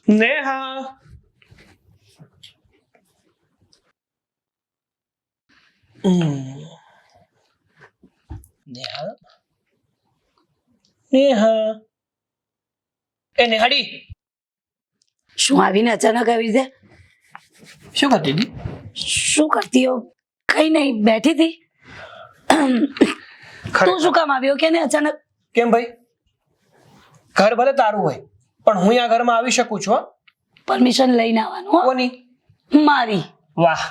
નેહા નેહા નેહા એ નેહાડી શું આવીને અચાનક આવી રીતે? શું કરતી હતી? શું કરતી હો? કઈ નહીં, બેઠી હતી. તું શું કામ આવ્યો કે ને અચાનક? કેમ ભાઈ, ઘર ભલે તારું હોય પણ હું આ ઘરમાં આવી શકું છું હો? પરમિશન લઈને આવવાનું હો? કોની? મારી. વાહ,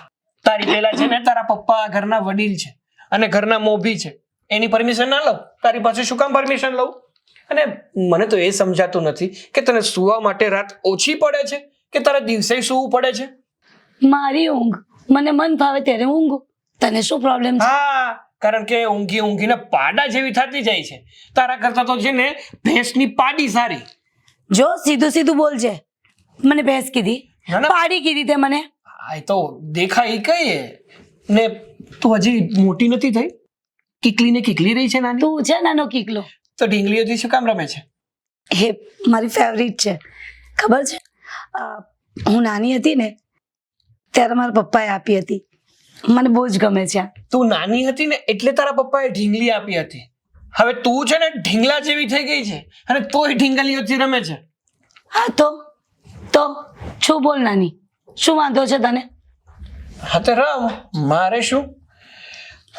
તારી પેલા છે ને તારા પપ્પા ઘરના વડીલ છે અને ઘરના મોભી છે, એની પરમિશન ના લઉં? તારી પાસે શું કામ પરમિશન લઉં? અને મને તો એ સમજાતું નથી કે તને સુવા માટે રાત ઓછી પડે છે કે તારે દિવસે સૂવું પડે છે? મારી ઊંઘ, મને મન ફાવે ત્યારે ઊંઘું. તને શું પ્રોબ્લેમ છે? હા, કારણ કે ઊંઘી ઊંઘીને પાડા જેવી થતી જાય છે. તારા કરતા તો છે ને ભેંસની પાડી સારી. જો સીધું સીધું બોલજે. મને ભેંસ કીધી? ના, ના. પાડી કીધી તે મને? આ તો દેખાય કઈ ને, તું હજી મોટી નથી થઈ? કીકલી ને કીકલી રહી છે નાની. તું છે નાનો કીકલો. તો ઢીંગલીઓથી શું કામ રમે છે? એ મારી ફેવરિટ છે, ખબર છે? હું નાની હતી ને ત્યારે મારા પપ્પાએ આપી હતી, મને બહુ જ ગમે છે. તું નાની હતી ને એટલે તારા પપ્પાએ ઢીંગલી આપી હતી. હવે તું છે ને ઢીંગલા જેવી થઈ ગઈ છે અને તોય ઢીંગલીઓથી રમે છે. હા તો છું, બોલ નાની, શું વાંધો છે તને? હા તો રમ, મારે શું?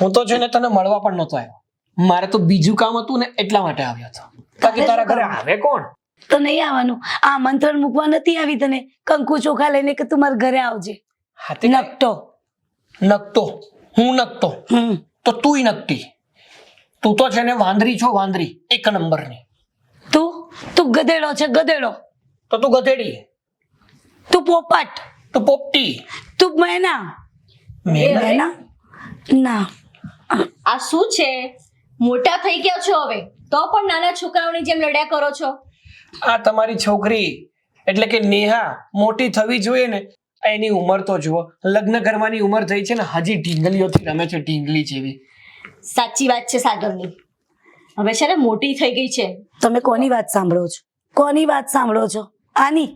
હું તો છે ને તને મળવા પણ નહોતો આવ્યો, મારે તો બીજું કામ હતું ને એટલા માટે આવ્યો હતો. બાકી તારા ઘરે આવે કોણ? તો નહીં આવવાનું. આ મંત્રણ મૂકવા નથી આવી તને, કંકુ ચોખા લઈને કે તું મારા ઘરે આવજે. હા તે નકટો. નકતો? હું નકતો તો તુંય નકટી. તું તો છે ને વાંદરી છો, વાંદરી એક નંબરની. તું ગધેડો છે, ગધેડો. તો તું ગધેડી. તું પોપટ. તું પોપટી. તું મેના. મેના ના. આ શું છે? મોટા થઈ ગયા છો હવે તો પણ નાના છોકરાઓની જેમ લડ્યા કરો છો. આ તમારી છોકરી એટલે કે નેહા મોટી થવી જોઈએ ને, એની ઉંમર તો જુઓ, લગ્ન કરવાની ઉંમર થઈ છે ને હજી ઢીંગલીઓથી રમે છે, ઢીંગલી જેવી. સાચી વાત છે સાગરની, હવે છે ને મોટી થઈ ગઈ છે. તમે કોની વાત સાંભળો છો? કોની વાત સાંભળો છો? આની?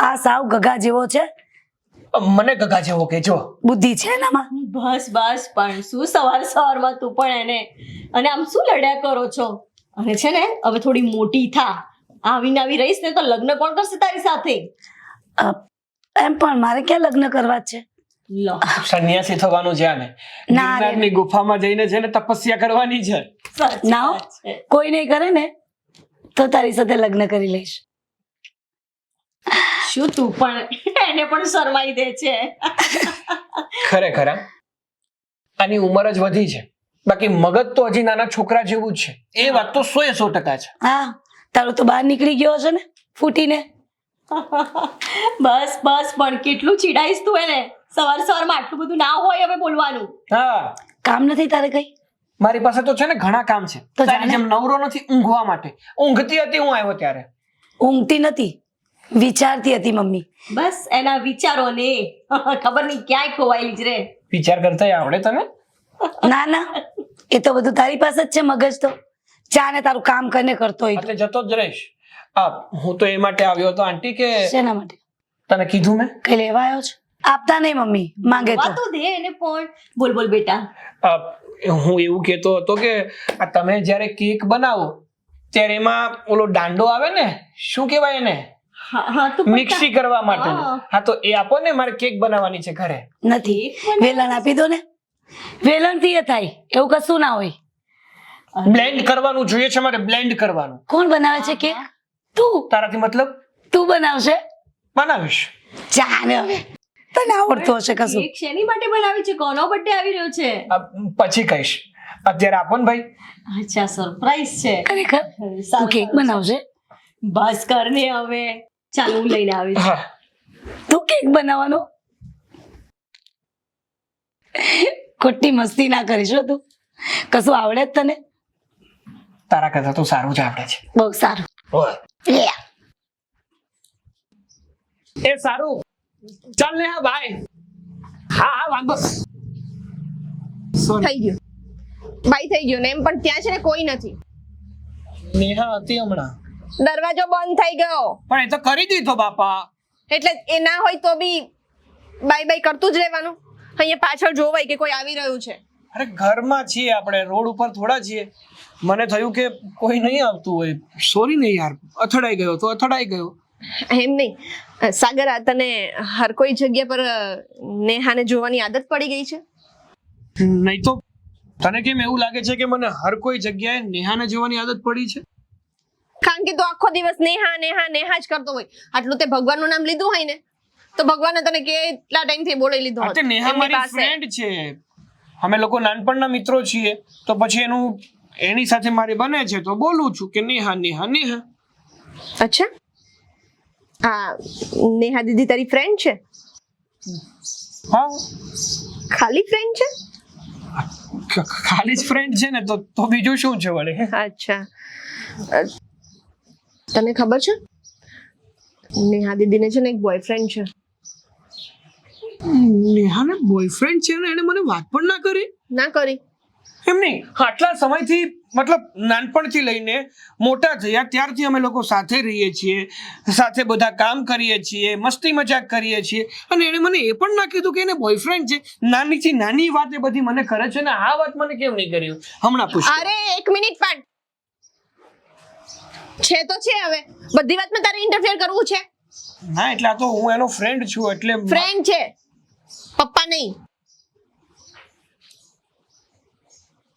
આ સાવ ગગા જેવો છે. મને ગગા જેવો કે જો બુદ્ધિ છે એનામાં. બસ પણ શું સવારમાં તું પણ એને અને આમ શું લડ્યા કરો છો? અને છે ને હવે થોડી મોટી થા, આવીને આવી રહીશ ને તો લગ્ન કોણ કરશે તારી સાથે? એમ પણ મારે ક્યાં લગ્ન કરવા છે? લો, સંન્યાસી થવાનું છે આને. ગિરનારની ગુફામાં જઈને છે ને તપસ્યા કરવાની છે. ના, કોઈ નહીં કરે ને તો તારી સાથે લગ્ન કરી લઈશ. શું તું પણ એને પણ શરમાઈ દે છે. ખરેખર આની ઉંમર જ વધી છે, બાકી મગજ તો હજી નાના છોકરા જેવું જ છે. એ વાત તો 100% છે. હા, તારું તો બહાર નીકળી ગયો હશે ને ફૂટીને. બસ પણ કેટલું ચીડાઈશ તું એને? સવારમાં આટલું બધું ના હોય હવે બોલવાનું. હા, કામ નથી તારે કઈ? મારી પાસે તો છે ને ઘણા કામ છે. તો તારી જેમ નવરો નથી ઊંઘવા માટે. ઊંઘતી હતી હું આવ્યો ત્યારે. ઊંઘતી નથી, વિચારતી હતી મમ્મી. બસ એના વિચારોને ખબર નહીં ક્યાંય ખોવાયેલી જ રે. વિચાર કરતા આવડે તને? ના, એ તો બધું તારી પાસે જ છે મગજ તો. જા ને તારું કામ કરીને કરતો હોય. એટલે જતો જ રહીશ. હું તો એ માટે આવ્યો હતો આંટી કે. શેના માટે? તને કીધું મેં કઈ લેવા આવ્યો છે? આપતા નહીં મમ્મી, માંગે તો. વાતો દે એને પણ. બોલ બેટા. હું એવું કહેતો હતો કે આ તમે જ્યારે કેક બનાવો ત્યારે એમાં ઓલો દાંડો આવે ને, શું કહેવાય એને? હા તો મિક્સી કરવા માટે. હા તો એ આપો ને, મારે કેક બનાવવાની છે ઘરે. નથી, વેલણ આપી દો ને. વેલણ થી એ થાય એવું કશું ના હોય. બ્લેન્ડ કરવાનું જોઈએ છે મારે, બ્લેન્ડ કરવાનું. કોણ બનાવે છે કેક? તું. તારાથી મતલબ? તું બનાવશે? બનાવીશ. જા ને હવે, તને આવડતું હશે કશું. કેક શેની માટે બનાવી છે? કોનો બર્થડે આવી રહ્યો છે? પછી કહીશ, અત્યારે આપો ને ભાઈ. અચ્છા, સરપ્રાઈઝ છે. ખરેખર તું કેક બનાવશે? બસ કર ને હવે, ચાલ હું લઈને આવીશ. હા, તું કેક બનાવવાનો? ખોટી મસ્તી ના કરીશ હો તું. કશું આવડે જ તને? તારા કરતા તો સારું જ આવડે છે. બહુ સારું. લે. એ સારું, ચાલ ને. હા ભાઈ, હા વાંધો. થઈ ગયું બાઈ, થઈ ગયું ને એમ પણ ત્યાં છે ને કોઈ નથી. નેહા હતી હમણાં. દરવાજો બંધ થઈ ગયો પણ એ તો કરી દીધો બાપા. એટલે એ ના હોય તો બી બાય બાય કરતું જ રહેવાનું. અહીંયા પાછળ જોવાય કે કોઈ આવી રહ્યું છે. અરે ઘરમાં છીએ આપણે, રોડ ઉપર થોડા છીએ. મને થયું કે કોઈ નહીં આવતું હોય. સોરી ને યાર, અથડાઈ ગયો તો અથડાઈ ગયો. એમ નહીં સાગર, આ તને હર કોઈ જગ્યા પર નેહાને જોવાની આદત પડી ગઈ છે? નહીં તો તને કેમ એવું લાગે છે કે મને હર કોઈ જગ્યાએ નેહાને જોવાની આદત પડી છે? કારણ કે તું આખો દિવસ નેહા નેહા નેહા જ કરતો હોય. આટલું તે ભગવાનનું નામ લીધું હોય ને તો ભગવાને તને કેટલા ટાઈમથી બોલાવી લીધો આ તે નેહા એમની મારી પાસે. ફ્રેન્ડ છે. અમે લોકો નાનપણના મિત્રો છીએ, તો પછી એની સાથે મારી બને છે તો બોલું છું કે નેહા નેહા નેહા. અચ્છા, આ નેહા દીદી તારી ફ્રેન્ડ છે? હા, ખાલી ફ્રેન્ડ છે? ખાલી જ ફ્રેન્ડ છે ને, તો બીજું શું છે વળે? અચ્છા, તને ખબર છે નેહા દીદીને છે ને એક બોયફ્રેન્ડ છે? નેહાને બોયફ્રેન્ડ છે ને, એને મને વાત પણ ના કરી. ના કરી? એમ નહીં, આટલા સમયથી મતલબ નાનપણથી લઈને મોટા થયા ત્યારથી અમે લોકો સાથે રહીએ છીએ, સાથે બધા કામ કરીએ છીએ, મસ્તી મજાક કરીએ છીએ, અને એણે મને એ પણ ના કીધું કે એને બોયફ્રેન્ડ છે. નાનીથી નાની વાત એ બધી મને કરે છે ને આ વાત મને કેમ નહીં કરી હમણાં પૂછ. અરે એક મિનિટ પણ છે તો છે, હવે બધી વાતમાં તારે ઇન્ટરફિયર કરવું છે? ના, એટલે આ તો હું એનો ફ્રેન્ડ છું એટલે. ફ્રેન્ડ છે, પપ્પા નહીં.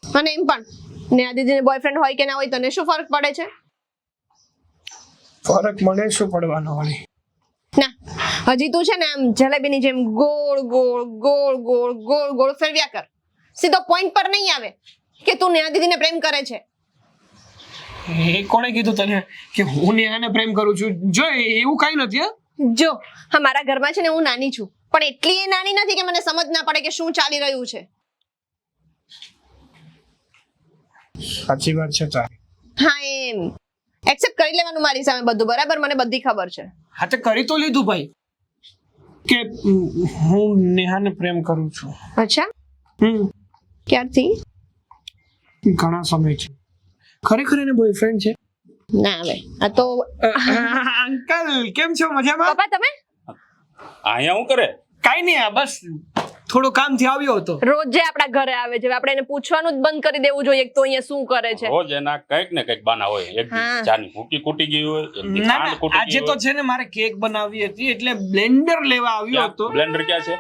અને એમ પણ નેહા દીદીને બોયફ્રેન્ડ હોય કે ના હોય તને શું ફરક પડે છે? ફરક મને શું પડવાનો વળી? ના, હજી તું છે ને આમ જલેબીની જેમ ગોળ ગોળ ગોળ ગોળ ગોળ ગોળ ફેરવ્યા કર. સીધો પોઈન્ટ પર નહીં આવે કે તું નેહા દીદીને પ્રેમ કરે છે. એ કોણે કીધું તને કે હું નેહાને પ્રેમ કરું છું? જો એવું કઈ નથી. જો હા, મારા ઘરમાં છે ને હું નાની છું, પણ એટલી એ નાની નથી કે મને સમજ ના પડે કે શું ચાલી રહ્યું છે. સાચી વાત છે તારી. હા, એમ એક્સેપ્ટ કરી લેવાનું મારી સામે બધું. બરાબર, મને બધી ખબર છે. હા, તો કરી તો લીધું ભાઈ કે હું નેહાને પ્રેમ કરું છું. અચ્છા, ક્યારથી? ઘણા સમયથી. ખરેખર એને બોયફ્રેન્ડ છે? ના, હવે આ તો અંકલ કેમ છો? મજામાં? પપ્પા તમે અહીંયા હું કરે? કાઈ નહીં, આ બસ થોડું કામથી આવ્યો હતો. રોજ જે આપણા ઘરે આવે છે, આપણે એને પૂછવાનું જ બંધ કરી દેવું જોઈએ કે તો અહીંયા શું કરે છે. રોજ એના કંઈક ને કંઈક બાના હોય. એક દી હા. ચાની ભૂકી કૂટી ગઈ હોય, એક દી ના ખાંડ ના, કૂટી આજે ગઈ તો હોય. છે ને મારે કેક બનાવવી હતી એટલે બ્લેન્ડર લેવા આવ્યો હતો. બ્લેન્ડર ક્યાં છે?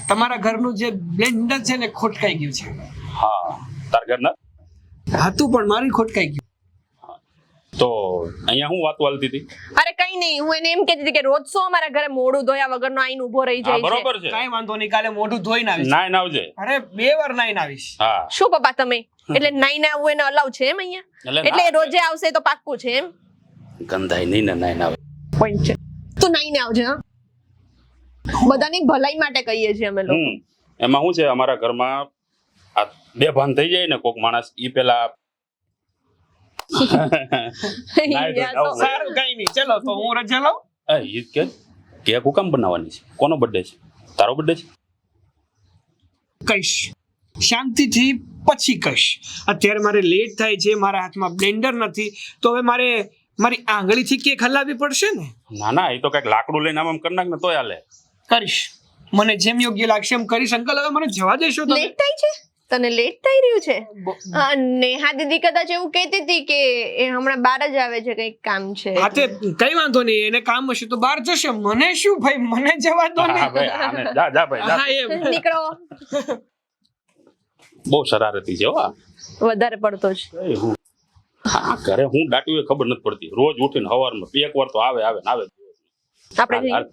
તમારા ઘરનું જે બ્લેન્ડર છે ને ખોટકાઈ ગયું છે. હા, તાર ઘરના હતું પણ મારી ખોટકાઈ ગયું. તો અહીંયા હું વાત વાલતી હતી. અરે કઈ નહીં, હું એને એમ કહેતી હતી કે રોજ શું અમારા ઘરે મોઢું ધોયા વગરનો આઈને ઊભો રહી હા, જાય છે. બરોબર છે. કાઈ વાંધો નહીં, કાલે મોઢું ધોઈને આવીશ. નાઈને આવજે. અરે 2 વાર નાઈને આવીશ. હા, શું પપ્પા તમે એટલે નાઈને આવવું એને અલાવ છે એમ અહીંયા? એટલે એ રોજે આવશે તો પાક્કું છે એમ? ગંધાઈ નહીં ને નાઈને આવે. પોઈન્ટ છે. તું નાઈને આવજે. હા, બધાની ભલાઈ માટે કહીએ છીએ અમે લોકો. એમાં શું છે, અમારા ઘરમાં આ બે ભાન થઈ જાય ને કોક માણસ ઈ પેલા યા તો. સારું, કાઈ નહીં, ચલો તો હું રજા લઉં. ઈ કે કેક હું કામ બનાવવાની છે? કોનો બર્થડે છે? તારો બર્થડે છે? કહીશ શાંતિથી, પછી કહીશ. અત્યારે મારે લેટ થાય છે, મારા હાથમાં બ્લેન્ડર નથી, તો હવે મારે મારી આંગળીથી કેક હલાવવી પડશે ને. ના ના, એ તો કઈક લાકડું લઈને આમ કરી નાખ ને તોય હાલે. કરીશ, મને જેમ યોગ્ય લાગશે એમ કરીશ. અંકલ હવે મને જવા દેશો તમે? લેટ થાય છે તને? લેટ થઈ રહ્યું છે? નેહા દીદી કદાચ એવું કહેતી હતી કે એ હમણાં બહાર જ આવે છે, કઈક કામ છે. હા, તે કઈ વાંધો નહીં, એને કામ હશે તો બહાર જશે. મને શું ભાઈ, મને જવા દો ને. હા ભાઈ, આને જા જા ભાઈ જા. હા, એમ. નીકળો. બહુ શરારતી છે હો આ. વધારે પડતો જ. એ હું હા, ઘરે હું દાટ્યું એ ખબર નથી પડતી. રોજ ઉઠીને સવારમાં 2 વાર તો આવે આવે ને આવે. આપણે જઈએ. હાલ,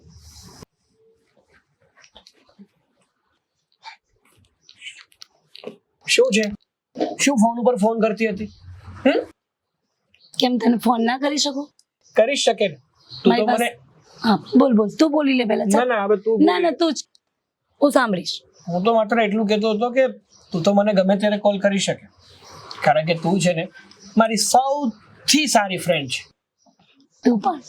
શું છે? શું ફોન ઉપર ફોન કરતી હતી? કેમ તને ફોન ના કરી શકું? કરી શકે ને. તું તો મારી પાસે- મને હા, બોલ બોલ, તું બોલી લે પહેલા. ના ચાલ. ના, હવે તું ના ના, તું જ. હું સાંભળીશ. હું તો માત્ર એટલું કહેતો હતો કે તું તો મને ગમે ત્યારે કોલ કરી શકે, કારણ કે તું છે ને મારી સૌથી સારી ફ્રેન્ડ છે. તું પણ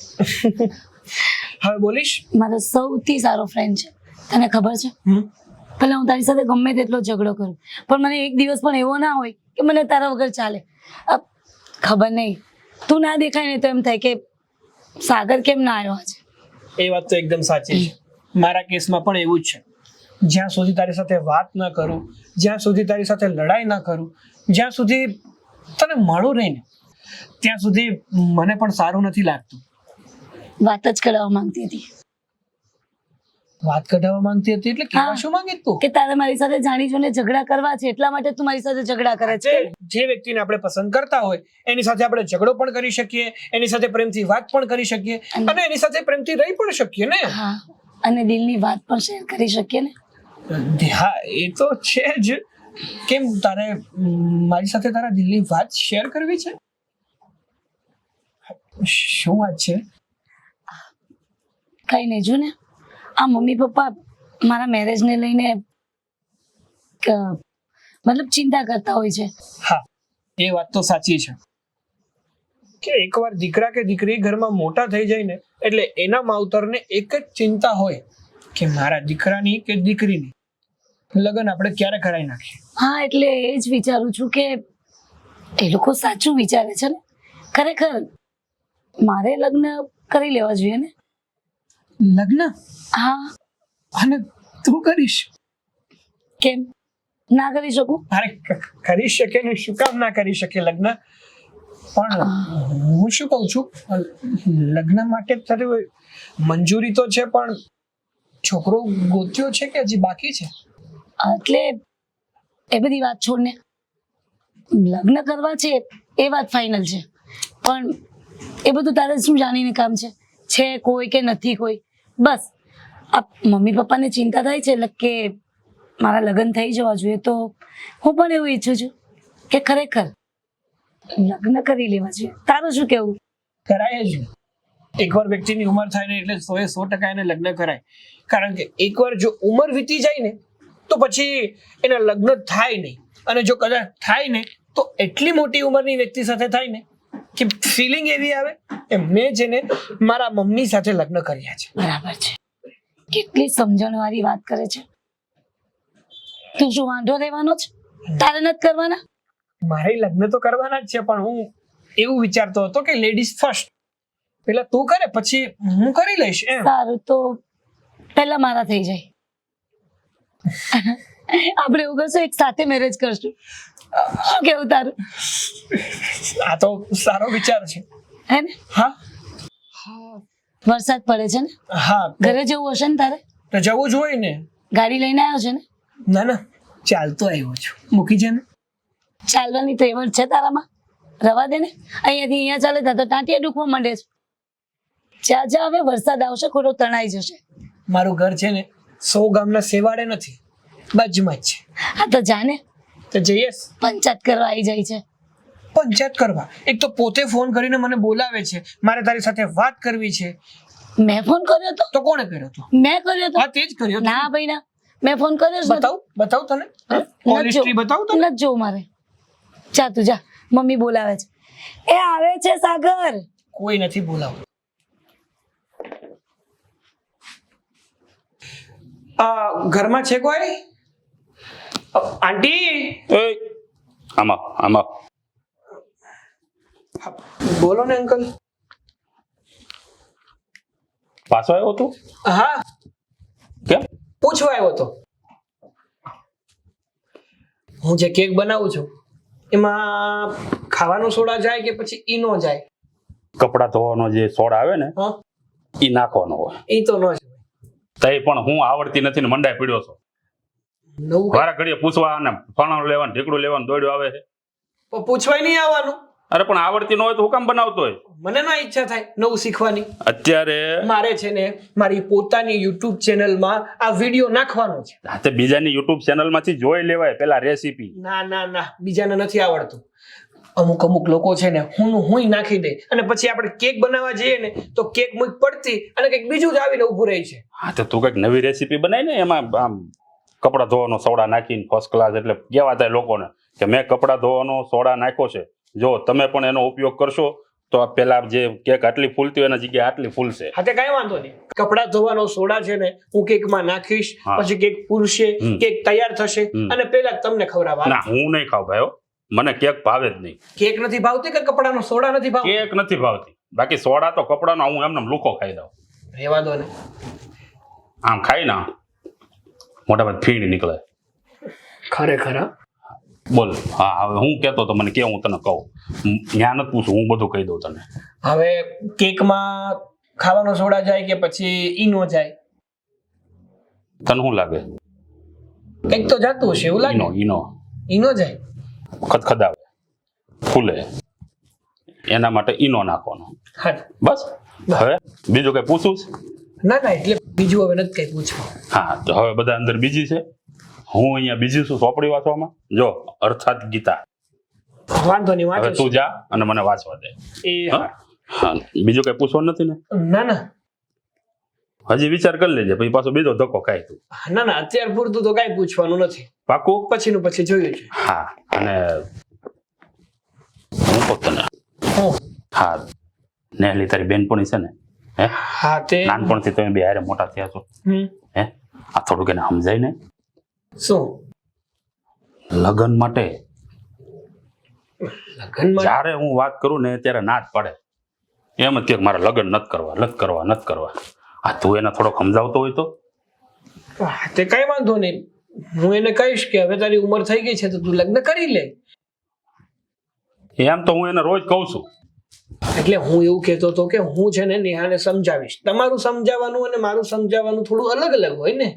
હવે બોલીશ? મારો સૌથી સારો ફ્રેન્ડ છે, તને ખબર છે. ભલે હું તારી સાથે ગમે તેટલો ઝઘડો કરું, પણ મને એક દિવસ પણ એવો ના હોય કે મને તારા વગર ચાલે. ખબર નહીં, તું ના દેખાય ને તો એમ થાય કે સાગર કેમ ના આવ્યો આજે. એ વાત તો એકદમ સાચી છે. મારા કેસમાં પણ એવું જ છે. જ્યાં સુધી તારી સાથે વાત ન કરું, જ્યાં સુધી તારી સાથે લડાઈ ન કરું, જ્યાં સુધી તને મળું નહીં ને, ત્યાં સુધી મને પણ સારું નથી લાગતું. વાત જ કરાવવા માંગતી હતી વાત કઢાવવા માંગતી હતી એટલે કેવા હા. શું માંગે તું? કે તારે મારી સાથે જાણી જોઈને ઝઘડા કરવા છે એટલા માટે તું મારી સાથે ઝઘડા કરે છે. જે વ્યક્તિને આપણે પસંદ કરતા હોય એની સાથે આપણે ઝઘડો પણ કરી શકીએ, એની સાથે પ્રેમથી વાત પણ કરી શકીએ અને એની સાથે પ્રેમથી રહી પણ શકીએ ને. હા, અને દિલની વાત પણ શેર કરી શકીએ ને. હા, એ તો છે જ. કેમ તારે મારી સાથે તારા દિલની વાત શેર કરવી છે? શું વાત છે? કઈ નહીં, જો ને આ મમ્મી પપ્પા મારા મેરેજને લઈને મતલબ ચિંતા કરતા હોય છે. હા, એ વાત તો સાચી છે કે એકવાર દીકરા કે દીકરી ઘરમાં મોટા થઈ જાય ને એટલે એના માવતરને એક જ ચિંતા હોય કે મારા દીકરાની કે દીકરીની લગ્ન આપણે ક્યારે કરાવી નાખીએ. હા, એટલે એ જ વિચારું છું કે એ લોકો સાચું વિચારે છે ને. ખરેખર મારે લગ્ન કરી લેવા જોઈએ ને. લગ્ન? હા, અને તું કરીશ? કેમ ના કરી શકું? અરે કરી શકે ને, શું કામ ના કરી શકે લગ્ન? પણ હું શું કહું છું, લગ્ન માટે તારી મંજૂરી તો છે પણ છોકરો ગોત્યો છે કે હજી બાકી છે? એટલે એ બધી વાત છોડને, લગ્ન કરવા છે એ વાત ફાઇનલ છે, પણ એ બધું તારે શું જાણીને કામ છે કોઈ કે નથી કોઈ. બસ આ મમ્મી પપ્પાને ચિંતા થાય છે એટલે કે મારા લગ્ન થઈ જવા જોઈએ, તો હું પણ એવું ઈચ્છું છું કે ખરેખર લગ્ન કરી લેવા જોઈએ. તારું શું કેવું? કરાય જ. એકવાર વ્યક્તિની ઉંમર થાય ને એટલે 100% એને લગ્ન કરાય. કારણ કે એકવાર જો ઉંમર વીતી જાય ને તો પછી એના લગ્ન થાય નહીં, અને જો કદાચ થાય ને તો એટલી મોટી ઉંમરની વ્યક્તિ સાથે થાય ને કે ફિલિંગ એવી આવે કે મેં જેને મારા મમ્મી સાથે લગ્ન કર્યા છે. બરાબર છે, કેટલી સમજણ વાળી વાત કરે છે. તું શું વાંધો રહેવાનો છે? તારે નથી કરવાના? મારે લગ્ન તો કરવાના જ છે, પણ હું એવું વિચારતો હતો કે લેડીઝ ફર્સ્ટ, પેલા તું કરે પછી હું કરી લઈશ એમ. સારું, તો પહેલા મારા થઈ જાય. આપણે એવું કરશું, એક સાથે મેરેજ કરશું. શું કેવું તારું? આ તો સારો વિચાર છે. હે ને? હા વરસાદ પડે છે ને, હા, ઘરે જવું હશે ને તારે? તો જવું જ હોય ને. ગાડી લઈને આવ્યો છે ને? ના ના, ચાલતો આવ્યો છું. મૂકી છે ને. ચાલવાની ટ્રેવલ છે તારામાં? રવા દે ને, અહીંયાથી અહીંયા ચાલે ત્યાં તો ટાંટિયા દુખવા માંડે છે. જા હવે વરસાદ આવશે, ખોટો તણાઈ જશે. મારું ઘર છે ને 100 ગામના સેવાડે નથી, બાજુમાં જ છે. હા તો જાને, તો જઈએ. પંચાયત કરવા આવી જાય છે. પંચાયત કરવા? એક તો પોતે ફોન કરીને મને બોલાવે છે, મારે તારી સાથે વાત કરવી છે. મેં ફોન કર્યો તો? તો કોણે કર્યો હતો? મેં કર્યો તો? હા, તે જ કર્યો હતો. ના ભાઈ ના, મેં ફોન કર્યો જ નથી. બતાવ તને કોલ હિસ્ટ્રી બતાવ તને. નથી જોવું મારે. જા તું જા, મમ્મી બોલાવે છે. એ આવે છે સાગર. કોઈ નથી બોલાવ. ઘરમાં છે કોઈ? આંટી? એ આમાં આમાં બોલો ને અંકલ. પાછો આવ્યો તું? હા, કેમ? પૂછવા આવ્યો હતો. હું જે કેક બનાવું છું એમાં ખાવાનો સોડા જાય કે પછી ઈ નો જાય? કપડા ધોવાનો જે સોડા આવે ને હા, ઈ નાખવાનો હોય. ઈ તો નો જાય. તઈ પણ હું આવડતી નથી ને મંડાઈ પડ્યો છો. નવું વારા ઘડીએ પૂછવા અને ફણાણું લેવાનું ઢીકડું લેવાનું દોડ્યું આવે છે. કંઈ પૂછવાય નહીં આવવાનું. અરે પણ આવડતી ન હોય તો હું કામ બનાવતો હોય? મને ના ઈચ્છા થાય નવું શીખવાની. અત્યારે મારે છે ને મારી પોતાની યુટ્યુબ ચેનલમાં આ વિડીયો નાખવાનો છે. તે બીજાની યુટ્યુબ ચેનલમાંથી જોઈ લેવાય પેલા રેસીપી. ના, બીજાને નથી આવડતું. અમુક લોકો છે ને હું નાખી દે અને પછી આપણે કેક બનાવવા જઈએ ને તો કેક મુક પડતી અને કંઈક બીજું જ આવીને ઊભું રહે છે. હા તો તું કંઈક નવી રેસીપી બનાવી ને, એમાં આમ કપડા ધોવાનો સોડા નાખીને ફર્સ્ટ ક્લાસ, એટલે કહેવા થાય લોકોને કે મેં કપડા ધોવાનો સોડા નાખ્યો છે, જો તમે પણ એનો ઉપયોગ કરશો તો આ પેલા જે કેક આટલી ફૂલતી હોય એના જગ્યાએ આટલી ફૂલશે. હા, તે કઈ વાંધો નહીં. કપડા ધોવાનો સોડા છે ને હું કેકમાં નાખીશ, હા. પછી કેક ફૂલશે, કેક તૈયાર થશે અને પેલા તમને ખવડાવવા. ના, હું નહીં ખાવ ભાઈ. મને કેક ભાવે જ નહીં. કેક નથી ભાવતી કે કપડાનો સોડા નથી ભાવતી? કેક નથી ભાવતી, બાકી સોડા તો કપડાનો હું એમને લુખો ખાઈ દઉં. રહેવા દો ને. આમ ખાઈ ના મોટા ભાઈ ફીણ નીકળે. ખરેખર હા? બોલ. હા, હવે હું કહેતો તો મને કે હું તને કહું. ત્યાં નથી પૂછું, હું બધું કહી દઉં તને. હવે કેકમાં ખાવાનો સોડા જાય કે પછી ઈનો જાય? તને શું લાગે? કંઈક તો જાતું હશે એવું લાગે. ઈનો જાય. ખદખદાવે, ફૂલે, એના માટે ઈનો નાખવાનો. હા. બસ. હવે બીજું કઈ પૂછું છે? ના ના, એટલે બીજું હવે નથી કઈ પૂછવું. હા, તો હવે બધા અંદર બીજી છે, હું અહીંયા બીજી છું ચોપડી વાંચવામાં. જો અર્થાત ગીતા. વાંધો નહીં, હવે વાંચો. તું જા અને મને વાંચવા દે. એ હા? હા, બીજું કઈ પૂછવાનું નથી ને? ના ના હજી વિચાર કરી લેજે, પછી પાછો બીજો ધક્કો ખાય તું. ના ના, અત્યાર પૂરતું તો કઈ પૂછવાનું નથી. પાકું? પછીનું પછી જોયું છે. હા. અને હું કહું તને, હું? હા, નેહલી તારી બેનપણી છે ને, હે, હા તે નાનપણથી તમે બે હારે મોટા થયા છો, હમ. હે, આ થોડુંક એને સમજાય ને. શું લગ્ન માટે લગ્નમાં? જ્યારે હું વાત કરું ને ત્યારે ના જ પડે, એમ જ કે મારે લગ્ન નથી કરવા, નથી કરવા, નથી કરવા. આ તું એને થોડોક સમજાવતો હોય તો. હા, તે કઈ વાંધો નહીં, હું એને કહીશ કે હવે તારી ઉંમર થઈ ગઈ છે તો તું લગ્ન કરી લે. એમ તો હું એને રોજ કહું છું. એટલે હું એવું કહેતો હતો કે હું છે ને નેહાને સમજાવીશ. તમારું સમજાવવાનું અને મારું સમજાવવાનું થોડું અલગ અલગ હોય ને.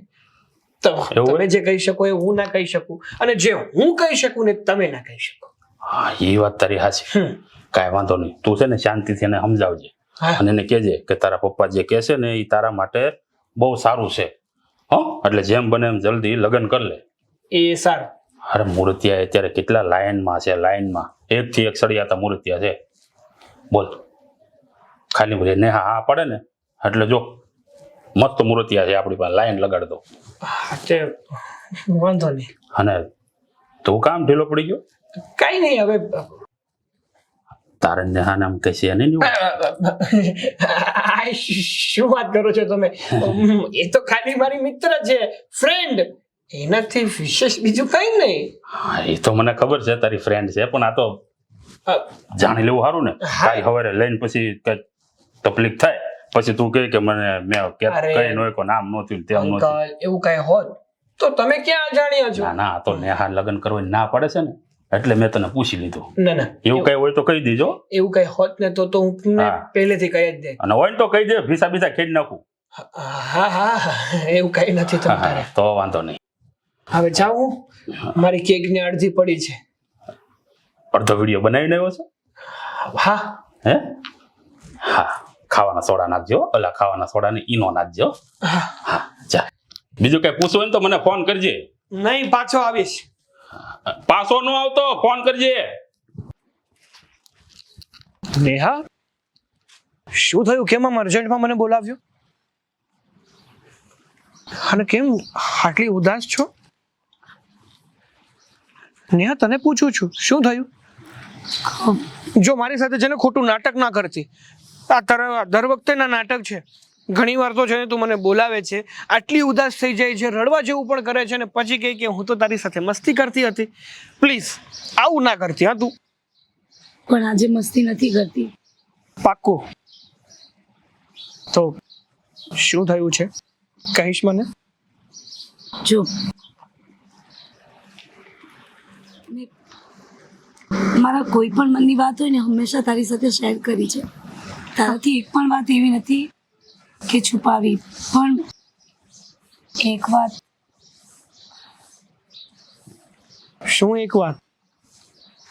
તો એવું તમે જે કહી શકો એ હું ના કહી શકું, અને જે હું કહી શકું ને તમે ના કહી શકો. હા, એ વાત તારી હાચી. હમ. કાંઈ વાંધો નહીં, તું છે ને શાંતિથી એને સમજાવજે. હા. અને એને કહેજે કે તારા પપ્પા જે કહે છે ને એ તારા માટે બહુ સારું છે. હો, એટલે જેમ બને એમ જલ્દી લગ્ન કરી લે. એ સારું. અરે મૂર્તિયા અત્યારે કેટલા લાઈનમાં છે, લાઈનમાં એકથી એક સળિયાતા મૂર્તિયા છે. બોલ, ખાલી બોલે ને હા પડે ને એટલે જો મસ્ત મૂર્તિયા છે આપણી પાસે, લાઈન લગાડ દો. હા, તે વાંધો નહીં. અને તું કામ ઢીલો પડી ગયો? કઈ નહીં, હવે તારે નેહાને આમ કહેશે નહીં. આ શું વાત કરો છો તમે? એ તો ખાલી મારી મિત્ર છે, ફ્રેન્ડ, એનાથી વિશેષ બીજું કઈ નહીં. હા, એ તો મને ખબર છે તારી ફ્રેન્ડ છે, પણ આ તો જાણી લેવું સારું ને. હા. કાંઈ ખબર લઈને પછી કઈ તકલીફ થાય પછી તું કહે કે મને મેં અરે. કઈ નો કોઈ નામ નહોતું તેમ નહોતું. અંકલ એવું કઈ હોત તો તમે ક્યાં જાણ્યા છો? ના ના, આ તો નેહા લગ્ન કરવાની ના પડે છે ને એટલે મેં તને પૂછી લીધું. ના ના, એવું કઈ હોય તો કહી દેજો. એવું કઈ હોત ને તો હું તમને હા. પહેલેથી કહી જ દે. અને હોય ને તો કહી દે, ભીસા ભીસા ખેડ નાખું. હા હા, એવું કઈ નથી હા, તમારે. હા, તો વાંધો નહીં. હવે જાઉં, મારી કેક ની અડધી પડી છે. અડધો વિડીયો બનાવીને આવ્યો છે. હા હે? હા, ખાવાના સોડા નાખજો, ઓલા ખાવાના સોડા ને ઈનો નાખજો. હા. હા, જા. બીજું કઈ પૂછવું હોય ને તો મને ફોન કરજે. નહીં, પાછો આવીશ. પાછો નો આવતો, ફોન કરજે. નેહા, શું થયું? કેમ આમ અર્જન્ટમાં મને બોલાવ્યો? અને કેમ આટલી ઉદાસ છો? નેહા, તને પૂછું છું, શું થયું? જો મારી સાથે છે ને ખોટું નાટક ના કરતી. આ તારા દર વખતેના નાટક છે. ઘણી વાર તો છે ને તું મને બોલાવે છે, આટલી ઉદાસ થઈ જાય છે, રડવા જેવું પણ કરે છે, ને પછી કહે કે હું તો તારી સાથે મસ્તી કરતી હતી. પ્લીઝ આવું ના કરતી. હા તું પણ આજે મસ્તી નથી કરતી. પાક્કું? તો શું થયું છે, કહીશ મને? જો મેં મારા કોઈ પણ મનની વાત હોય ને હંમેશા તારી સાથે શેર કરી છે. તારાથી એક પણ વાત એવી નથી કે છુપાવી. પણ એક વાત. શું એક વાત?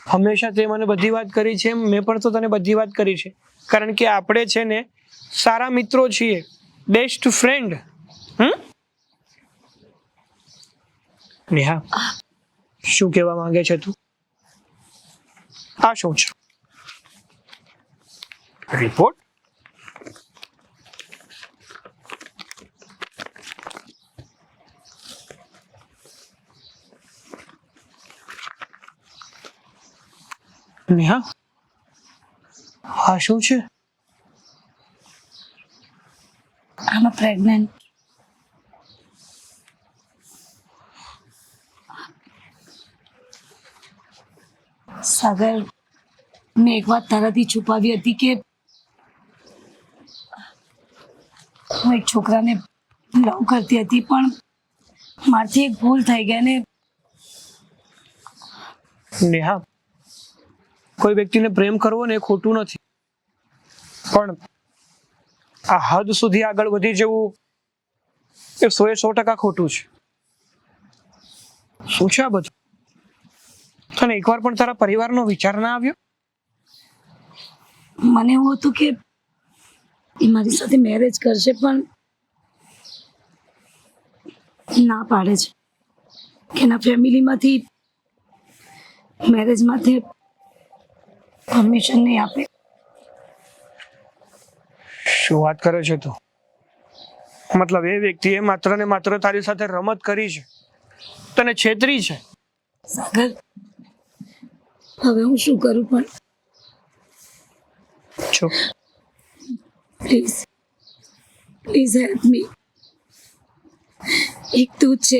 હંમેશા તે મને બધી વાત કરી છે, મેં પણ તો તને બધી વાત કરી છે, કારણ કે આપણે છે ને સારા મિત્રો છીએ, બેસ્ટ ફ્રેન્ડ. નેહા, શું કહેવા માંગે છે તું? આ શું છે? રિપોર્ટ? નેહા, આ શું છે? આમ પ્રેગ્નન્ટ. સાગર, મેં એક વાત તારાથી છુપાવી હતી કે હું એક છોકરાને લવ કરતી હતી, પણ મારથી એક ભૂલ થઈ ગઈ ને નેહા, કોઈ વ્યક્તિને પ્રેમ કરવો ને એ ખોટું નથી, પણ આ હદ સુધી આગળ વધી જવું એ 100% ખોટું છે. શું છે આ બધું? તને એકવાર પણ તારા પરિવારનો વિચાર ના આવ્યો? મને એવું હતું કે એ મારી સાથે મેરેજ કરશે, પણ ના પાડે છે કે એના ફેમિલીમાંથી મેરેજ માટે પરમિશન નહીં આપે. શું વાત કરે છે તું? મતલબ એ વ્યક્તિએ માત્ર ને માત્ર તારી સાથે રમત કરી છે, તને છેતરી છે. સાગર, હવે હું શું કરું? પણ જો પ્લીઝ પ્લીઝ હેલ્પ મી. એક તું જ છે.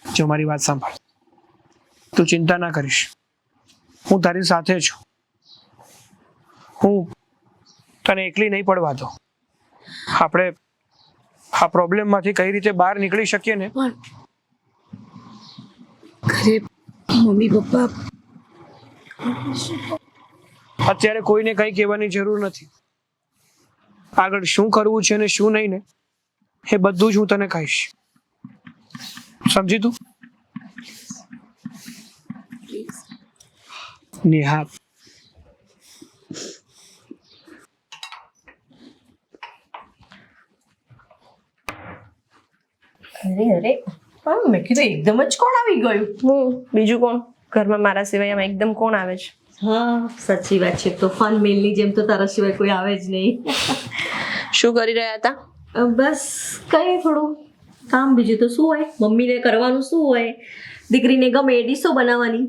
જો મારી વાત સાંભળ, તું ચિંતા ના કરીશ, હું તારી સાથે છું. હું તને એકલી નહીં પડવા દઉં. આપણે આ પ્રોબ્લેમમાંથી કઈ રીતે બહાર નીકળી શકીએ ને. પણ ઘરે મમ્મી પપ્પા અત્યારે કોઈને કંઈ કહેવાની જરૂર નથી. આગળ શું કરવું છે ને શું નહીં ને એ બધું જ હું તને કહીશ. સમજી તું? નેહા, અરે પણ મેં કીધું એકદમ જ કોણ આવી ગયું? હું બીજું કોણ? ઘરમાં મારા સિવાય આમાં એકદમ કોણ આવે છે? હા, સાચી વાત છે. તોફાન મેલની જેમ તો તારા સિવાય કોઈ આવે જ નહીં. શું કરી રહ્યા હતા? બસ કઈ થોડું કામ, બીજું તો શું હોય, મમ્મીને કરવાનું શું હોય, દીકરીને ગમે એ ડીશો બનાવવાની.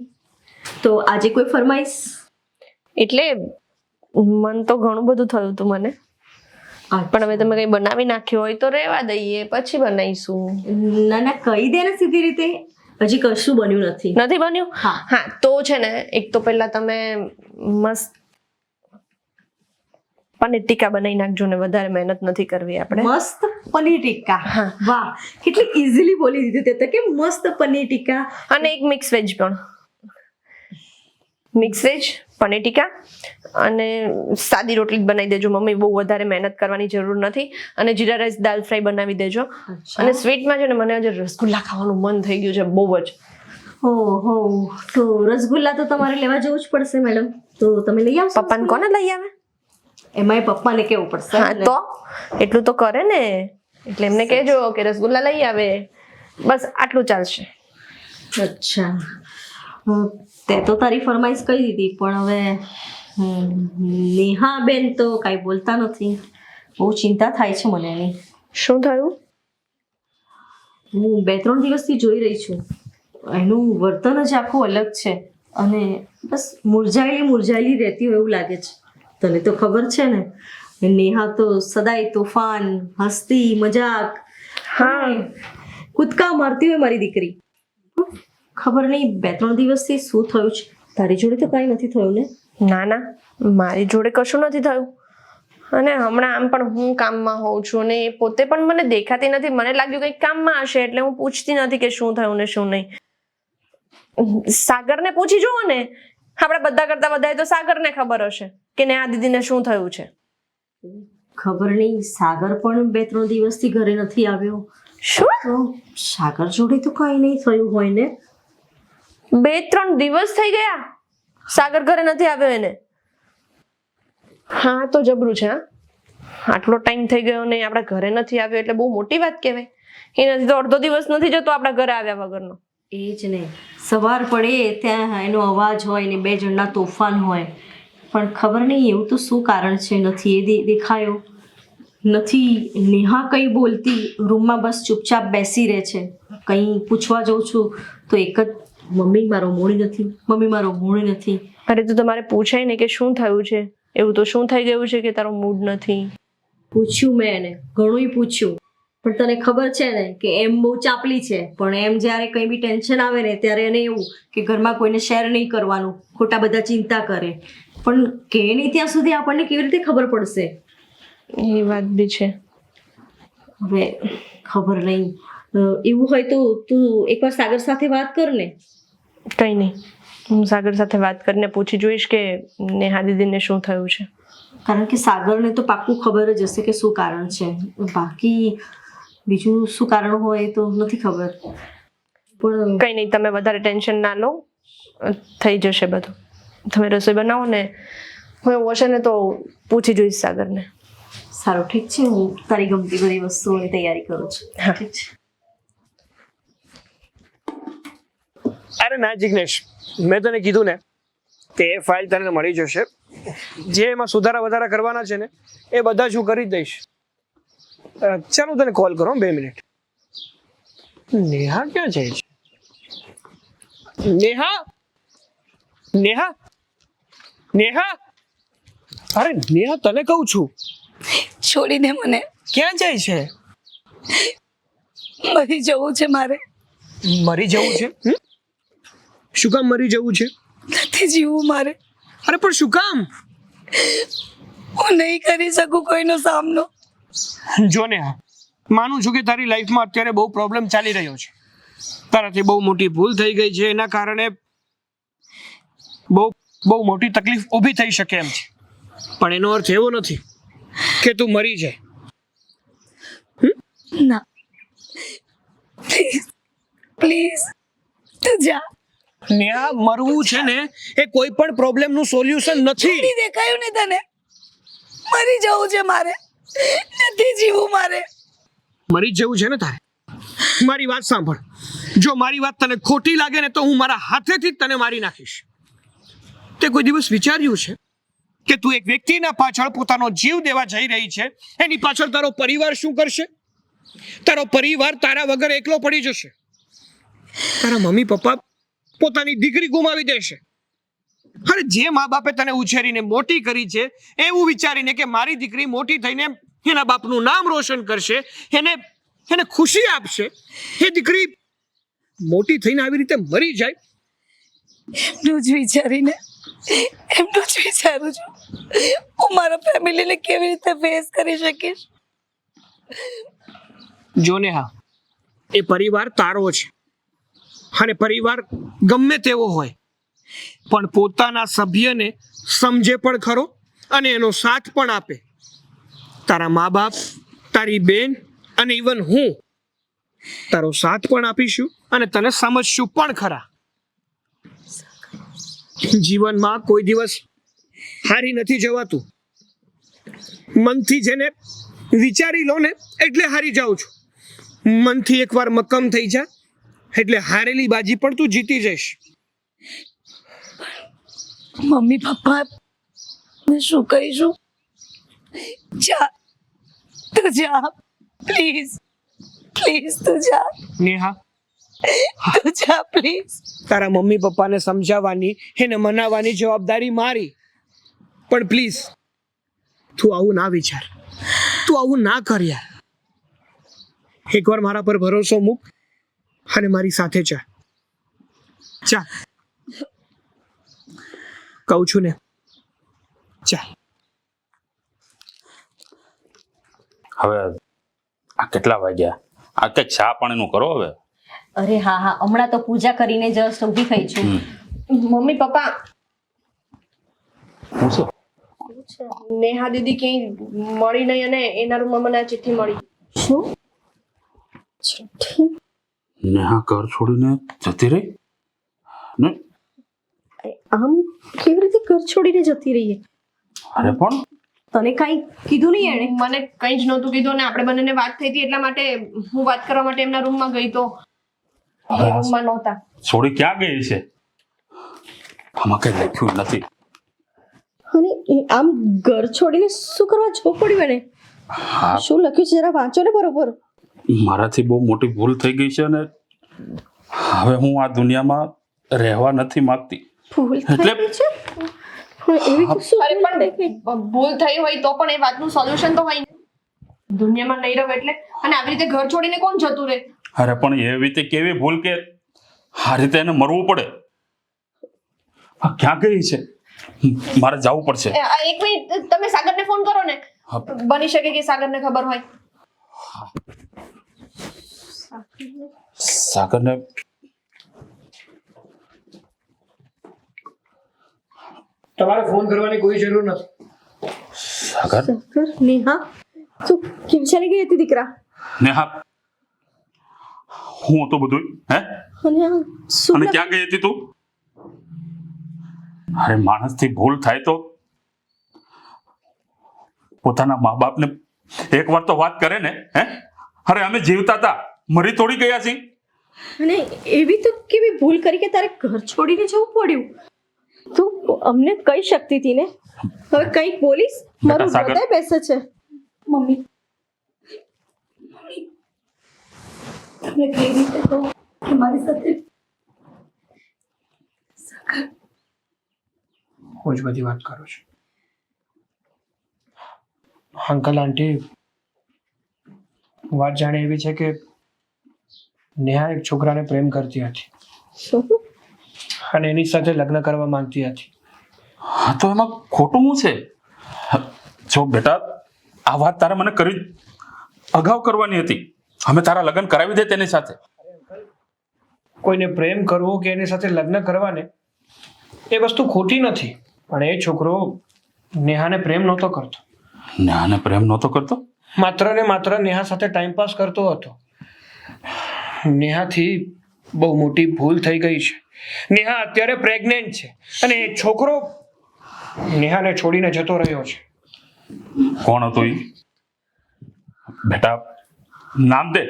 તો આજે કોઈ ફરમાઈશ? એટલે મન તો ઘણું બધું થયું હતું મને, પણ હવે તમે કઈ બનાવી નાખ્યું હોય તો રહેવા દઈએ, પછી બનાવીશું. ના ના, કહી દે ને સીધી રીતે. હજી કશું બન્યું નથી. નથી બન્યું? હા. હા, તો છે ને, એક તો પહેલા તમે મસ્ત પનીર ટીકા બનાવી નાખજો ને, વધારે મહેનત નથી કરવી આપણે. મસ્ત પનીર ટીક્કા. હા. વાહ, કેટલી ઇઝીલી બોલી દીધું તે તો, કે મસ્ત પનીર ટીક્કા. અને એક મિક્સ વેજ પણ. મિક્સ વેજ, પનીર ટીકા અને સાદી રોટલી જ બનાવી દેજો મમ્મી, બહુ વધારે મહેનત કરવાની જરૂર નથી. અને જીરા રાઈસ દાલ ફ્રાય બનાવી દેજો. અને સ્વીટમાં છે ને, મને આજે રસગુલ્લા ખાવાનું મન થઈ ગયું છે બહુ જ. ઓહો, તો રસગુલ્લા તો તમારે લેવા જવું જ પડશે મેડમ. તો તમે લઈ આવશો? પપ્પાને કોને લઈ આવે? એમાંય પપ્પાને કેવું પડશે. હા, તો એટલું તો કરે ને, એટલે એમને કહેજો કે રસગુલ્લા લઈ આવે. બસ આટલું ચાલશે. અચ્છા, તે તો તારી ફરમાઈશ કહી દીધી, પણ હવે નેહા બેન તો કાંઈ બોલતા નથી. બહુ ચિંતા થાય છે મને એની. શું થયું? હું 2-3 દિવસથી જોઈ રહી છું, એનું વર્તન જ આખું અલગ છે, અને બસ મુરઝાયેલી રહેતી હોય એવું લાગે છે. તને તો ખબર છે ને, નેહા તો સદાય તોફાન, હસતી, મજાક, હા, કૂદકા મારતી હોય મારી દીકરી. ખબર નહીં 2-3 દિવસથી શું થયું છે. તારી જોડે તો કાંઈ નથી થયું ને? ના ના, મારી જોડે કશું નથી થયું. અને હમણાં આમ પણ હું કામમાં હોઉં છું, અને એ પોતે પણ મને દેખાતી નથી. મને લાગ્યું કંઈક કામમાં હશે, એટલે હું પૂછતી નથી કે શું થયું ને શું નહીં. સાગરને પૂછી જુઓ ને, આપણે બધા કરતા વધારે તો સાગરને ખબર હશે કે ને આ દીદીને શું થયું છે. ખબર નહીં, સાગર પણ 2-3 દિવસથી ઘરે નથી આવ્યો. શું? તો સાગર જોડે તો કાંઈ નહીં થયું હોય ને? 2-3 દિવસ થઈ ગયા સાગર ઘરે નથી આવ્યો એને? હા, તો જબરું છે. હા, આટલો ટાઈમ થઈ ગયો ને આપણા ઘરે નથી આવ્યો એટલે બહુ મોટી વાત કહેવાય. એનાથી તો અડધો દિવસ નથી જતો આપણા ઘરે આવ્યા વગરનો. એ જ ને, સવાર પડે ત્યાં એનો અવાજ હોય ને 2 જણના તોફાન હોય, પણ ખબર નહીં એવું તો શું કારણ છે. નથી એ દેખાયો, નથી નેહા કંઈ બોલતી, રૂમમાં બસ ચૂપચાપ બેસી રહે છે. કંઈ પૂછવા જાઉં છું તો એક જ, મમ્મી મારો મૂડ નથી, મમ્મી મારો મૂડ નથી. અરે તો તમારે પૂછાય ને કે શું થયું છે? એવું તો શું થઈ ગયું છે કે તારો મૂડ નથી? પૂછ્યું મેં એને, ઘણુંય પૂછ્યું, પણ તને ખબર છે ને કે એમ બહુ ચાપલી છે, પણ એમ જ્યારે કંઈ બી ટેન્શન આવે ને ત્યારે એને એવું કે ઘરમાં કોઈને શેર નહીં કરવાનું, ખોટા બધા ચિંતા કરે. પણ કે નહીં ત્યાં સુધી આપણને કેવી રીતે ખબર પડશે? એ વાત બી છે. હવે ખબર નહીં, એવું હોય તો તું એકવાર સાગર સાથે વાત કર ને. કંઈ નહીં, હું સાગર સાથે વાત કરીને પૂછી જોઈશ કે નેહા દીદીને શું થયું છે. કારણ કે સાગરને તો પાક્કું ખબર જ હશે કે શું કારણ છે. બાકી બીજું શું કારણ હોય એ તો નથી ખબર. પણ કંઈ નહીં, તમે વધારે ટેન્શન ના લો, થઈ જશે બધું. તમે રસોઈ બનાવો ને, હું એવું હશે ને તો પૂછી જોઈશ સાગરને. સારું, ઠીક છે. હું તારી ગમતી બધી વસ્તુઓની તૈયારી કરું છું. હા. ઠીક છે. અરે ના જિગ્નેશ, મેં તને કીધું ને કે એ ફાઇલ તને મળી જશે. જે એમાં સુધારા વધારા કરવાના છે ને એ બધા જ હું કરી જ દઈશ. ચાલો તને કોલ કરો 2 મિનિટ. નેહા ક્યાં જાય છે? નેહા, નેહા, નેહા, અરે નેહા તને કહું છું, છોડીને મને ક્યાં જાય છે? મરી જવું છે મારે. મરી જવું છે? શું કામ મરી જવું છે? નથી જીવવું મારે. અરે પણ શું કામ? હું નહીં કરી શકું કોઈનો સામનો. જો ને, માનું છું કે તારી લાઈફમાં અત્યારે બહુ પ્રોબ્લેમ ચાલી રહ્યો છે. તારાથી બહુ મોટી ભૂલ થઈ ગઈ છે, એના કારણે બહુ મોટી તકલીફ ઊભી થઈ શકે એમ છે. પણ એનો અર્થ એવો નથી કે તું મરી જાય. ના, પ્લીઝ પ્લીઝ તું જા. નેહા, મરવું છે ને એ કોઈ પણ પ્રોબ્લેમનું સોલ્યુશન નથી. છોડી દેખાયું ને તને? મરી જવું છે મારે, નથી જીવવું મારે. મરી જ જવું છે ને તારે? મારી વાત સાંભળ, જો મારી વાત તને ખોટી લાગે ને તો હું મારા હાથેથી જ તને મારી નાખીશ. તે કોઈ દિવસ વિચાર્યું છે કે તું એક વ્યક્તિના પાછળ પોતાનો જીવ દેવા જઈ રહી છે, એની પાછળ તારો પરિવાર શું કરશે? તારો પરિવાર તારા વગર એકલો પડી જશે. તારા મમ્મી પપ્પા પોતાની દીકરી ગુમાવી દેશે. અરે જે મા બાપે તને ઉછેરીને મોટી કરી છે એવું વિચારીને કે મારી દીકરી મોટી થઈને એના બાપનું નામ રોશન કરશે, એને ખુશી આપશે, એ દીકરી મોટી થઈને આવી રીતે મરી જાય. એમનું જ વિચારીને, એમનું જ વિચારું છું હું મારા ફેમિલીને કેવી રીતે ફેસ કરી શકીશ. જો ને, હા, એ પરિવાર તારો છે અને પરિવાર ગમે તેવો હોય પણ પોતાના સભ્યને સમજે પણ ખરો અને એનો સાથ પણ આપે. તારા મા બાપ, તારી બેન અને ઇવન હું તારો સાથ પણ આપીશું અને તને સમજશું પણ ખરા. જીવનમાં કોઈ દિવસ હારી નથી જવાતું. મનથી જેને વિચારી લો ને એટલે હારી જાઉં છું. મનથી એકવાર મક્કમ થઈ જા એટલે હારેલી બાજી પણ તું જીતી જઈશ. મમ્મી પપ્પા ને શું કહીશું? જા, તું જા, પ્લીઝ પ્લીઝ તું જા. નેહા, તું જા પ્લીઝ. તારા મમ્મી પપ્પાને સમજાવવાની, એને મનાવવાની જવાબદારી મારી. પણ પ્લીઝ તું આવું ના વિચાર, તું આવું ના કર યાર. એકવાર મારા પર ભરોસો મૂક અને મારી સાથે જા. જા, કહું છું ને, જા. હવે આ કેટલા વાગ્યા? આ કંઈક ચા પાણીનું કરો હવે. અરે હા હા, હમણાં તો પૂજા કરીને જસ્ટ ઊભી થઈ છું. મમ્મી પપ્પા, હું છે? નેહા દીદી ક્યાંય મળી નહીં અને એના રૂમમાં મને આ ચિઠ્ઠી મળી. શું? ચિઠ્ઠી? નેહા ઘર છોડીને જતી રહી ને? આમ કેવી રીતે ઘર છોડીને જતી રહી? અરે પણ તને કાંઈ કીધું નહીં એણે? મને કંઈ જ નહોતું કીધું અને આપણે બંનેને વાત થઈ હતી એટલા માટે હું વાત કરવા માટે એમના રૂમમાં ગઈ તો એ રૂમમાં નહોતા. છોડી ક્યાં ગઈ છે? આમાં કઈ લખ્યું નથી. અને આમ ઘર છોડીને શું કરવા જવું પડ્યું એને? હા, શું લખ્યું છે જરા વાંચો ને બરોબર. મારાથી બહુ મોટી ભૂલ થઈ ગઈ છે અને હવે હું આ દુનિયામાં રહેવા નથી માંગતી. ભૂલ થઈ એટલે- ગઈ છે? પણ એવી તો શું અરે પણ ભૂલ થઈ હોય તો પણ એ વાતનું સોલ્યુશન તો હોય ને. દુનિયામાં નહીં રહો એટલે અને આવી રીતે ઘર છોડીને કોણ જતું રહે? અરે પણ એવી રીતે કેવી ભૂલ કે આ રીતે એને મરવું પડે? આ ક્યાં ગઈ છે? મારે જવું પડશે. એક મિનિટ, તમે સાગરને ફોન કરો ને. હા. બની શકે કે સાગરને ખબર હોય. સાગરને તમારે ફોન કરવાની કોઈ જરૂર નથી. સાગર નેહા તું કેમ ચાલી ગઈ હતી દીકરા? નેહા હું હતું બધું હે? અને આ શું અને ક્યાં ગઈ હતી તું? અરે માણસથી ભૂલ થાય તો પોતાના મા બાપને એકવાર તો વાત કરે ને. હે અરે અમે જીવતા હતા, મરી થોડી ગયા છીએ. અને એવી તો કેવી ભૂલ કરી કે તારે ઘર છોડીને જવું પડ્યું? તું અમને કઈ શકતી હતી ને, હવે કંઈક બોલીશ મારું સાગર. હૃદય બેસે છે. મમ્મી તમે કઈ રીતે કહો કે મારી સાથે હું જ બધી વાત કરું છું. અંકલ આંટી, વાત જાણે એવી છે કે નેહા એક છોકરાને પ્રેમ કરતી હતી શું? અને એની સાથે લગ્ન કરવા માંગતી હતી. હા તો એમાં ખોટું શું છે? જો બેટા આ વાત તારે મને કરી અગાઉ કરવાની હતી. અમે તારા લગ્ન કરાવી દે તેની સાથે. કોઈને પ્રેમ કરવો કે એની સાથે લગ્ન કરવાને એ વસ્તુ ખોટી નથી, પણ એ છોકરો નેહાને પ્રેમ નહોતો કરતો. નેહાને પ્રેમ નહોતો કરતો? માત્ર ને માત્ર નેહા સાથે ટાઈમપાસ કરતો હતો. નેહાથી બહુ મોટી ભૂલ થઈ ગઈ છે. નેહા અત્યારે પ્રેગ્નેન્ટ છે અને એ છોકરો નેહાને છોડીને જતો રહ્યો છે. કોણ હતું એ? બેટા નામ દે,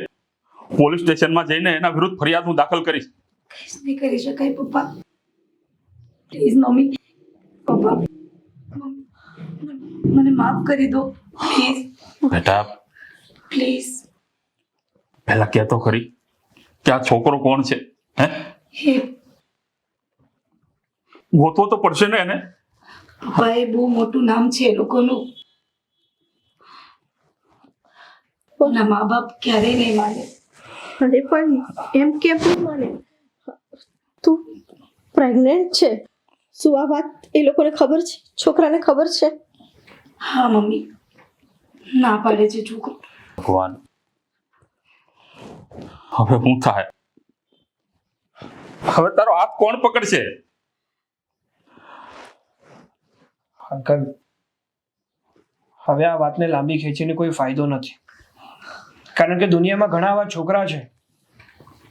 પોલીસ સ્ટેશનમાં જઈને એના વિરુદ્ધ ફરિયાદ હું દાખલ કરીશ. નહીં કરી શકાય પપ્પા. પ્લીઝ મમ્મી, પપ્પા મને માફ કરી દો પ્લીઝ. બેટા પ્લીઝ. પહેલા કહેતો ખરી કે આ છોકરો કોણ છે? હે હે ગોતવો તો પડશે ને એને. પપ્પા, એ બહુ મોટું નામ છે એ લોકોનું. ના મા બાપ ક્યારેય નહીં માને. અરે પણ એમ કેમ નહીં માને? તું પ્રેગ્નેન્ટ છે, શું આ વાત એ લોકોને ખબર છે? છોકરાને ખબર છે? હા મમ્મી, ના પાડે છે છોકરો. ભગવાન, હવે શું થાય? હવે તારો હાથ કોણ પકડશે? અંકલ, હવે આ વાતને લાંબી ખેંચીને કોઈ ફાયદો નથી. કારણ કે દુનિયામાં ઘણા એવા છોકરા છે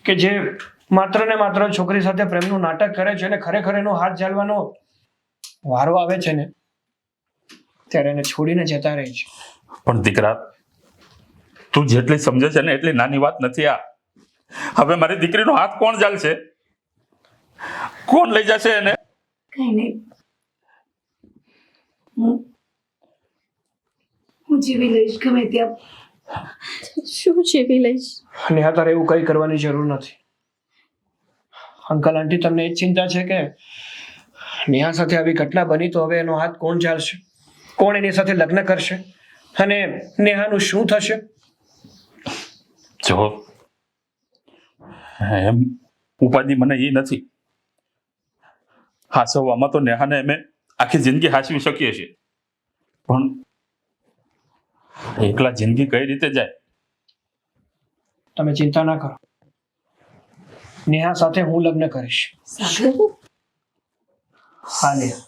કે જે માત્ર ને માત્ર છોકરી સાથે પ્રેમનું નાટક કરે છે અને ખરેખર એનો હાથ ઝાલવાનો વારો આવે છે ને ત્યારે એને છોડીને જતા રહે છે. પણ દીકરા, તું જેટલી સમજે છે ને એટલી નાની વાત નથી આ. હવે મારી દીકરીનો હાથ કોણ ઝાલશે? કોણ લઈ જશે એને? કઈ નહીં, હું જીવી લઈશ ગમે ત્યાં. શું જેવી લઈશ? નેહા, તારે એવું કંઈ કરવાની જરૂર નથી. અંકલ આંટી, તમને એ જ ચિંતા છે કે નેહા સાથે આવી ઘટના બની તો હવે એનો હાથ કોણ ઝાલશે, કોણ એની સાથે લગ્ન કરશે અને નેહાનું શું થશે? જો એમ ઉપાધિ મને એ નથી. હાસવામાં તો નેહાને અમે આખી જિંદગી હાંસવી શકીએ છીએ, પણ એકલા જિંદગી કઈ રીતે જાય? તમે ચિંતા ના કરો, નેહા સાથે હું લગ્ન કરીશ. સાગર, હા નેહા.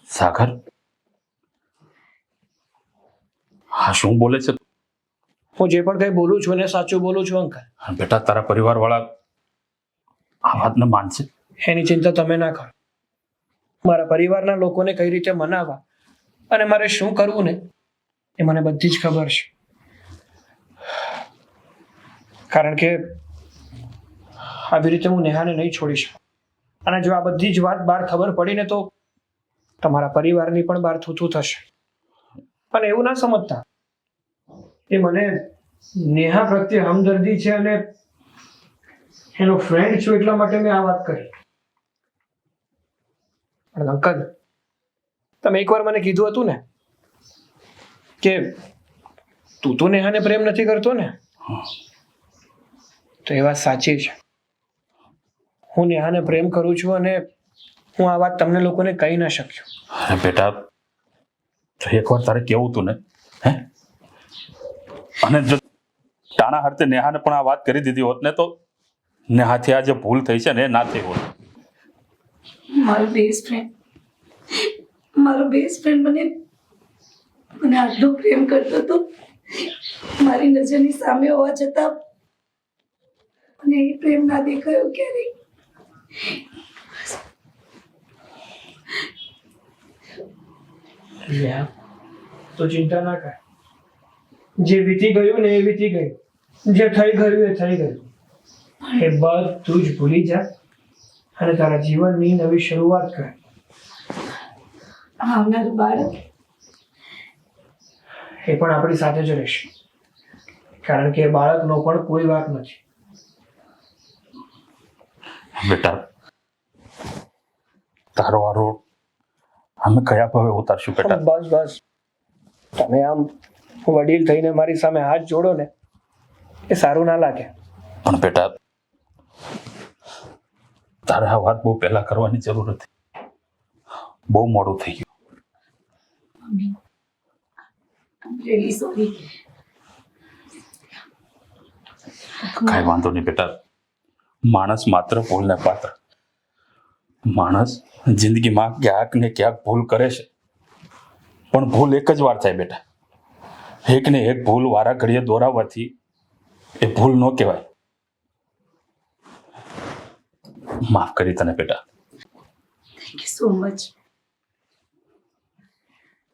સાગર, હા શું બોલે છે? હું જે પણ કંઈ બોલું છું એને સાચું બોલું છું અંકલ. બેટા, તારા પરિવાર વાળા આ વાતને માનશે? એની ચિંતા તમે ના કરો. મારા પરિવારના લોકોને કઈ રીતે મનાવવા અને મારે શું કરવું ને એ મને બધી જ ખબર છે. કારણ કે આવી રીતે હું નેહાને નહીં છોડી શકું. અને જો આ બધી જ વાત બહાર ખબર પડીને તો તમારા પરિવારની પણ બહાર થૂથું થશે. અને એવું ના સમજતા એ મને નેહા પ્રત્યે હમદર્દી છે અને એનો ફ્રેન્ડ છું એટલા માટે મેં આ વાત કરી. પણ અંકલ, તમે એકવાર મને કીધું હતું ને કે તું તો નેહાને પ્રેમ નથી કરતો ને? તો એ વાત સાચી છે. હું નેહાને પ્રેમ કરું છું અને હું આ વાત તમને લોકોને કહી ન શક્યો. અરે બેટા, તો એકવાર તારે કેવું તું ને, હે? અને જો ટાણા હરતે નેહાને પણ આ વાત કરી દીધી હોત ને, તો નેહાથી આ જે ભૂલ થઈ છે ને એ ના થઈ હોત. મારો બેસ્ટ ફ્રેન્ડ મને આટલો પ્રેમ કરતો હતો. મારી નજરની સામે હોવા છતાં મને એ પ્રેમ ના દેખાયો ક્યારેય. તો ચિંતા ના કર. જે વીતી ગયું ને એ વીતી ગયું, જે થઈ ગયું એ થઈ ગયું. એ બધું જ ભૂલી જા અને તારા જીવનની નવી શરૂઆત કર. આવનારું બાળક એ પણ આપણી સાથે જ રહેશે, કારણ કે એ બાળકનો પણ કોઈ વાંક નથી. બેટા, તારો આ રોગ અમે કયા ભાવે ઉતારશું બેટા? બસ બસ, તમે આમ વડીલ થઈને મારી સામે હાથ જોડો ને, એ સારું ના લાગે. પણ બેટા, તારે આ વાત બહુ પહેલા કરવાની જરૂર હતી. બહુ મોડું થઈ ગયું. really sorry. કાંઈ વાંધો નહીં બેટા. માણસ માત્ર ભૂલને પાત્ર. માણસ જિંદગીમાં ક્યાંક ને ક્યાંક ભૂલ કરે છે, પણ ભૂલ એક જ વાર થાય બેટા. એક ને એક ભૂલ વારા ઘડીએ દોરાવવાથી એ ભૂલ ન કહેવાય. માફ કરી તને બેટા. Thank you so much.